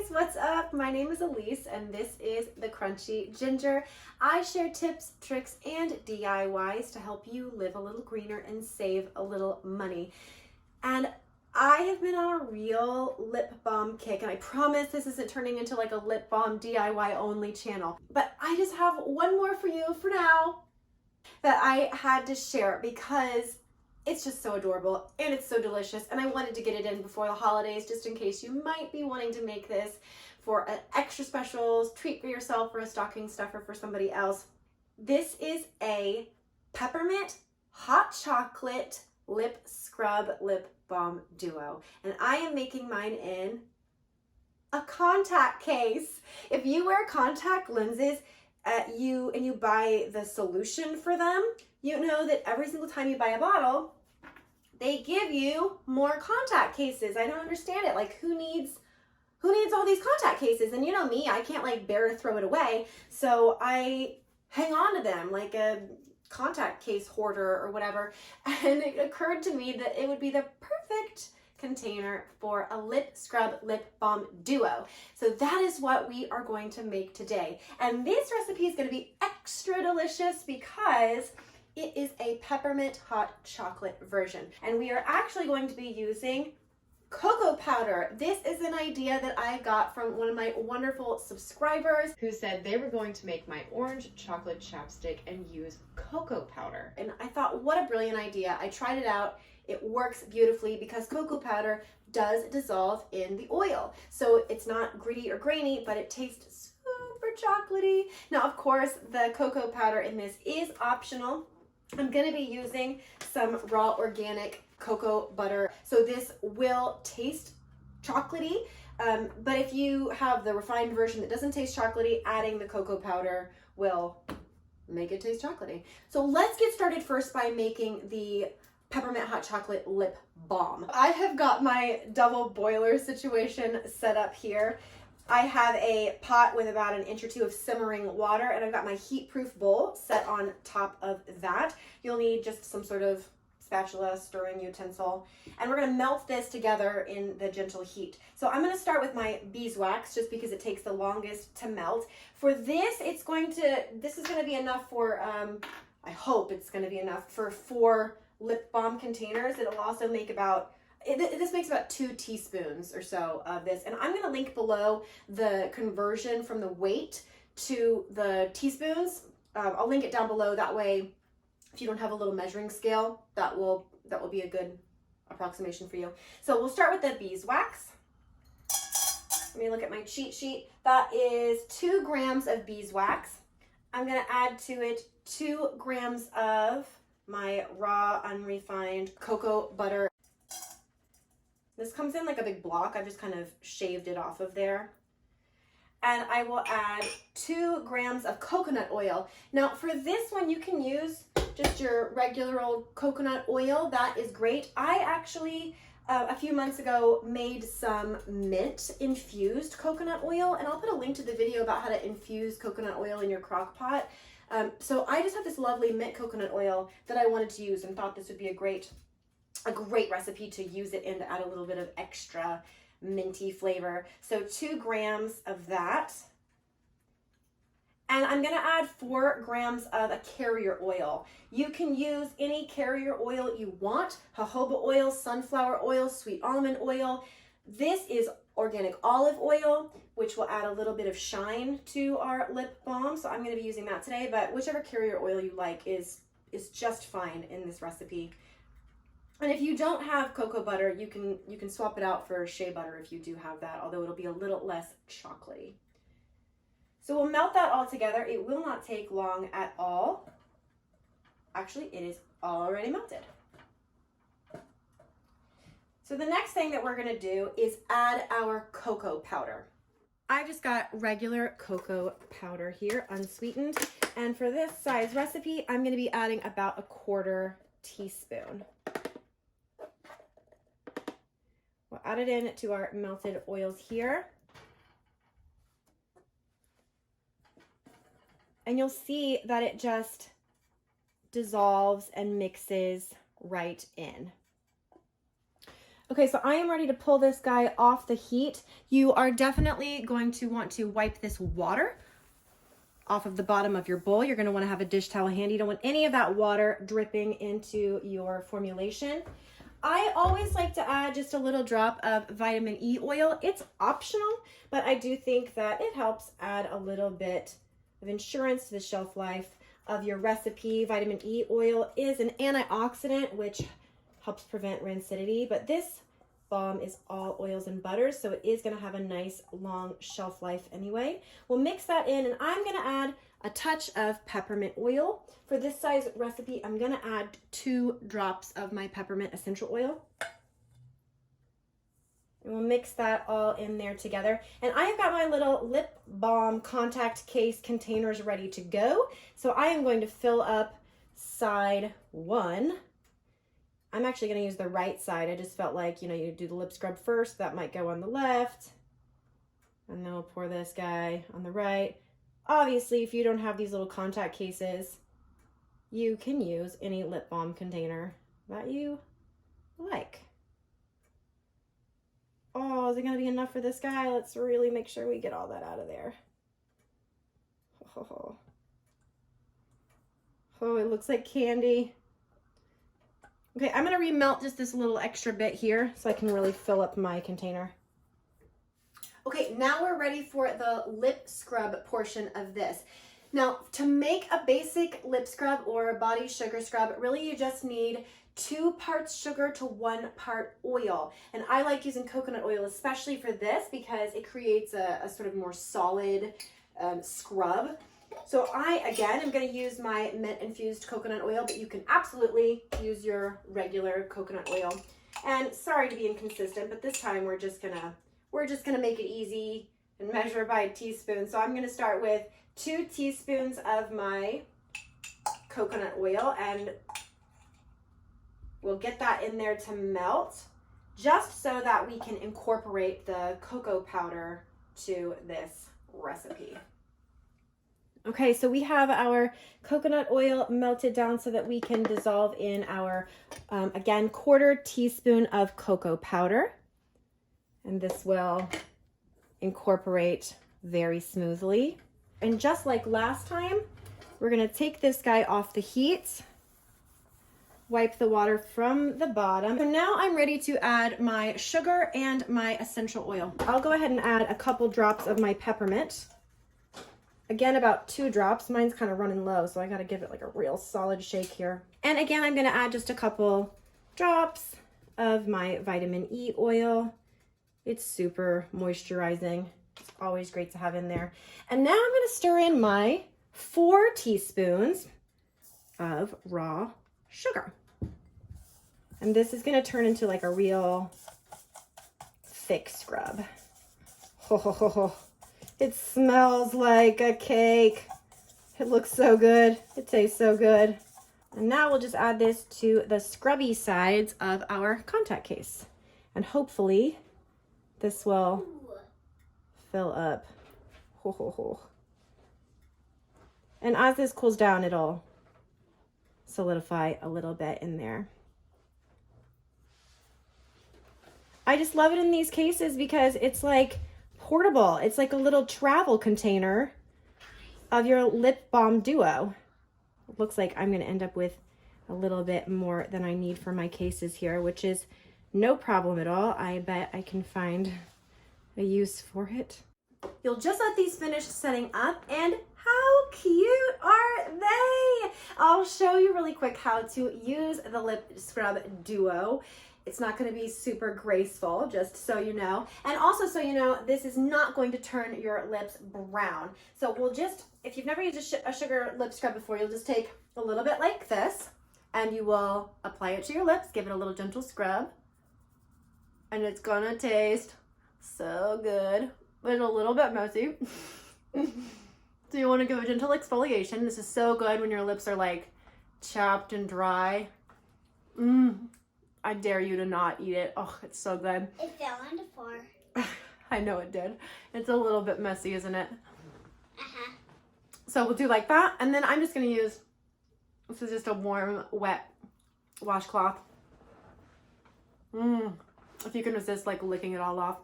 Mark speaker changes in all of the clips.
Speaker 1: what's up? My name is Elise and this is The Crunchy Ginger. I share tips, tricks, and DIYs to help you live a little greener and save a little money. And I have been on a real lip balm kick, and I promise this isn't turning into like a lip balm DIY only channel. But I just have one more for you for now that I had to share because it's just so adorable and it's so delicious, and I wanted to get it in before the holidays just in case you might be wanting to make this for an extra special treat for yourself or a stocking stuffer for somebody else. This is a peppermint hot chocolate lip scrub lip balm duo, and I am making mine in a contact case. If you wear contact lenses and you buy the solution for them, you know that every single time you buy a bottle, they give you more contact cases. I don't understand it. Like, who needs all these contact cases? And you know me, I can't like bear to throw it away. So I hang on to them like a contact case hoarder or whatever. And it occurred to me that it would be the perfect container for a lip scrub lip balm duo. So that is what we are going to make today. And this recipe is going to be extra delicious because it is a peppermint hot chocolate version. And we are actually going to be using cocoa powder. This is an idea that I got from one of my wonderful subscribers who said they were going to make my orange chocolate chapstick and use cocoa powder. And I thought, what a brilliant idea. I tried it out. It works beautifully because cocoa powder does dissolve in the oil. So it's not gritty or grainy, but it tastes super chocolatey. Now, of course, the cocoa powder in this is optional. I'm going to be using some raw organic cocoa butter, so this will taste chocolatey, but if you have the refined version that doesn't taste chocolatey, adding the cocoa powder will make it taste chocolatey. So let's get started first by making the peppermint hot chocolate lip balm. I have got my double boiler situation set up here. I have a pot with about an inch or two of simmering water, and I've got my heat-proof bowl set on top of that. You'll need just some sort of spatula, stirring utensil, and we're going to melt this together in the gentle heat. So I'm going to start with my beeswax just because it takes the longest to melt. For this, this is going to be enough for, I hope it's going to be enough for 4 lip balm containers. It'll also make this makes about 2 teaspoons or so of this, and I'm going to link below the conversion from the weight to the teaspoons. I'll link it down below. That way, if you don't have a little measuring scale, that will be a good approximation for you. So we'll start with the beeswax. Let me look at my cheat sheet. That is 2 grams of beeswax. I'm going to add to it 2 grams of my raw unrefined cocoa butter. This comes in like a big block. I've just kind of shaved it off of there. And I will add 2 grams of coconut oil. Now for this one, you can use just your regular old coconut oil. That is great. I actually, a few months ago, made some mint infused coconut oil, and I'll put a link to the video about how to infuse coconut oil in your crock pot. So I just have this lovely mint coconut oil that I wanted to use and thought this would be a great recipe to use it in to add a little bit of extra minty flavor. So 2 grams of that. And I'm going to add 4 grams of a carrier oil. You can use any carrier oil you want: jojoba oil, sunflower oil, sweet almond oil. This is organic olive oil, which will add a little bit of shine to our lip balm. So I'm going to be using that today, but whichever carrier oil you like is just fine in this recipe. And if you don't have cocoa butter, you can swap it out for shea butter if you do have that, although it'll be a little less chocolatey. So we'll melt that all together. It will not take long at all. Actually, it is already melted. So the next thing that we're going to do is add our cocoa powder. I just got regular cocoa powder here, unsweetened. And for this size recipe, I'm going to be adding about 1/4 teaspoon. We'll add it in to our melted oils here. And you'll see that it just dissolves and mixes right in. Okay, so I am ready to pull this guy off the heat. You are definitely going to want to wipe this water off of the bottom of your bowl. You're going to want to have a dish towel handy. You don't want any of that water dripping into your formulation. I always like to add just a little drop of vitamin E oil. It's optional, but I do think that it helps add a little bit of insurance to the shelf life of your recipe. Vitamin E oil is an antioxidant, which helps prevent rancidity, but this balm is all oils and butters, so it is going to have a nice long shelf life anyway. We'll mix that in, and I'm going to add a touch of peppermint oil. For this size recipe, I'm going to add 2 drops of my peppermint essential oil. And we'll mix that all in there together. And I have got my little lip balm contact case containers ready to go. So I am going to fill up side 1. I'm actually going to use the right side. I just felt like, you know, you do the lip scrub first. That might go on the left. And then we'll pour this guy on the right. Obviously, if you don't have these little contact cases, you can use any lip balm container that you like. Oh, is it going to be enough for this guy? Let's really make sure we get all that out of there. Oh, it looks like candy. Okay, I'm going to remelt just this little extra bit here so I can really fill up my container. Okay, now we're ready for the lip scrub portion of this. Now, to make a basic lip scrub or a body sugar scrub, really you just need 2 parts sugar to 1 part oil. And I like using coconut oil, especially for this, because it creates a sort of more solid scrub. So I, again, am going to use my mint infused coconut oil, but you can absolutely use your regular coconut oil. And sorry to be inconsistent, but this time we're just gonna make it easy and measure by a teaspoon. So I'm gonna start with 2 teaspoons of my coconut oil, and we'll get that in there to melt, just so that we can incorporate the cocoa powder to this recipe. Okay, so we have our coconut oil melted down so that we can dissolve in our, again, 1/4 teaspoon of cocoa powder. And this will incorporate very smoothly. And just like last time, we're gonna take this guy off the heat, wipe the water from the bottom. So now I'm ready to add my sugar and my essential oil. I'll go ahead and add a couple drops of my peppermint. Again, about 2 drops. Mine's kind of running low, so I gotta give it like a real solid shake here. And again, I'm gonna add just a couple drops of my vitamin E oil. It's super moisturizing. It's always great to have in there. And now I'm gonna stir in my 4 teaspoons of raw sugar. And this is gonna turn into like a real thick scrub. Ho, ho, ho, ho. It smells like a cake. It looks so good. It tastes so good. And now we'll just add this to the scrubby sides of our contact case. And hopefully this will fill up. Ho, ho, ho. And as this cools down, it'll solidify a little bit in there. I just love it in these cases because it's like portable. It's like a little travel container of your lip balm duo. It looks like I'm going to end up with a little bit more than I need for my cases here, which is no problem at all. I bet I can find a use for it. You'll just let these finish setting up, and how cute are they? I'll show you really quick how to use the lip scrub duo. It's not going to be super graceful, just so you know. And also so you know, this is not going to turn your lips brown. So we'll just, if you've never used a sugar lip scrub before, you'll just take a little bit like this, and you will apply it to your lips, give it a little gentle scrub, and it's gonna taste so good, but a little bit messy. So you want to give a gentle exfoliation. This is so good when your lips are like chapped and dry. I dare you to not eat it. Oh, it's so good.
Speaker 2: It fell on the floor.
Speaker 1: I know it did. It's a little bit messy, isn't it?
Speaker 2: Uh-huh.
Speaker 1: So we'll do like that. And then I'm just going to use, this is just a warm, wet washcloth. if you can resist like licking it all off.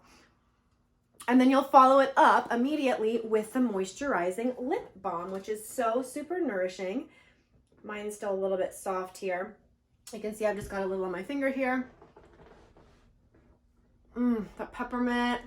Speaker 1: And then you'll follow it up immediately with the moisturizing lip balm, which is so super nourishing. Mine's still a little bit soft here. You can see I've just got a little on my finger here. The peppermint,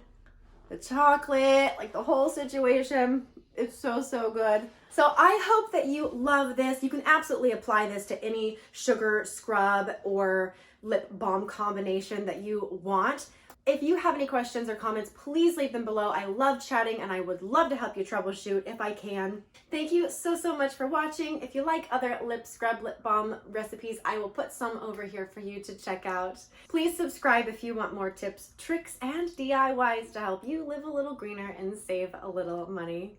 Speaker 1: the chocolate, like the whole situation. It's so, so good. So I hope that you love this. You can absolutely apply this to any sugar scrub or lip balm combination that you want. If you have any questions or comments, please leave them below. I love chatting and I would love to help you troubleshoot if I can. Thank you so, so much for watching. If you like other lip scrub, lip balm recipes, I will put some over here for you to check out. Please subscribe if you want more tips, tricks, and DIYs to help you live a little greener and save a little money.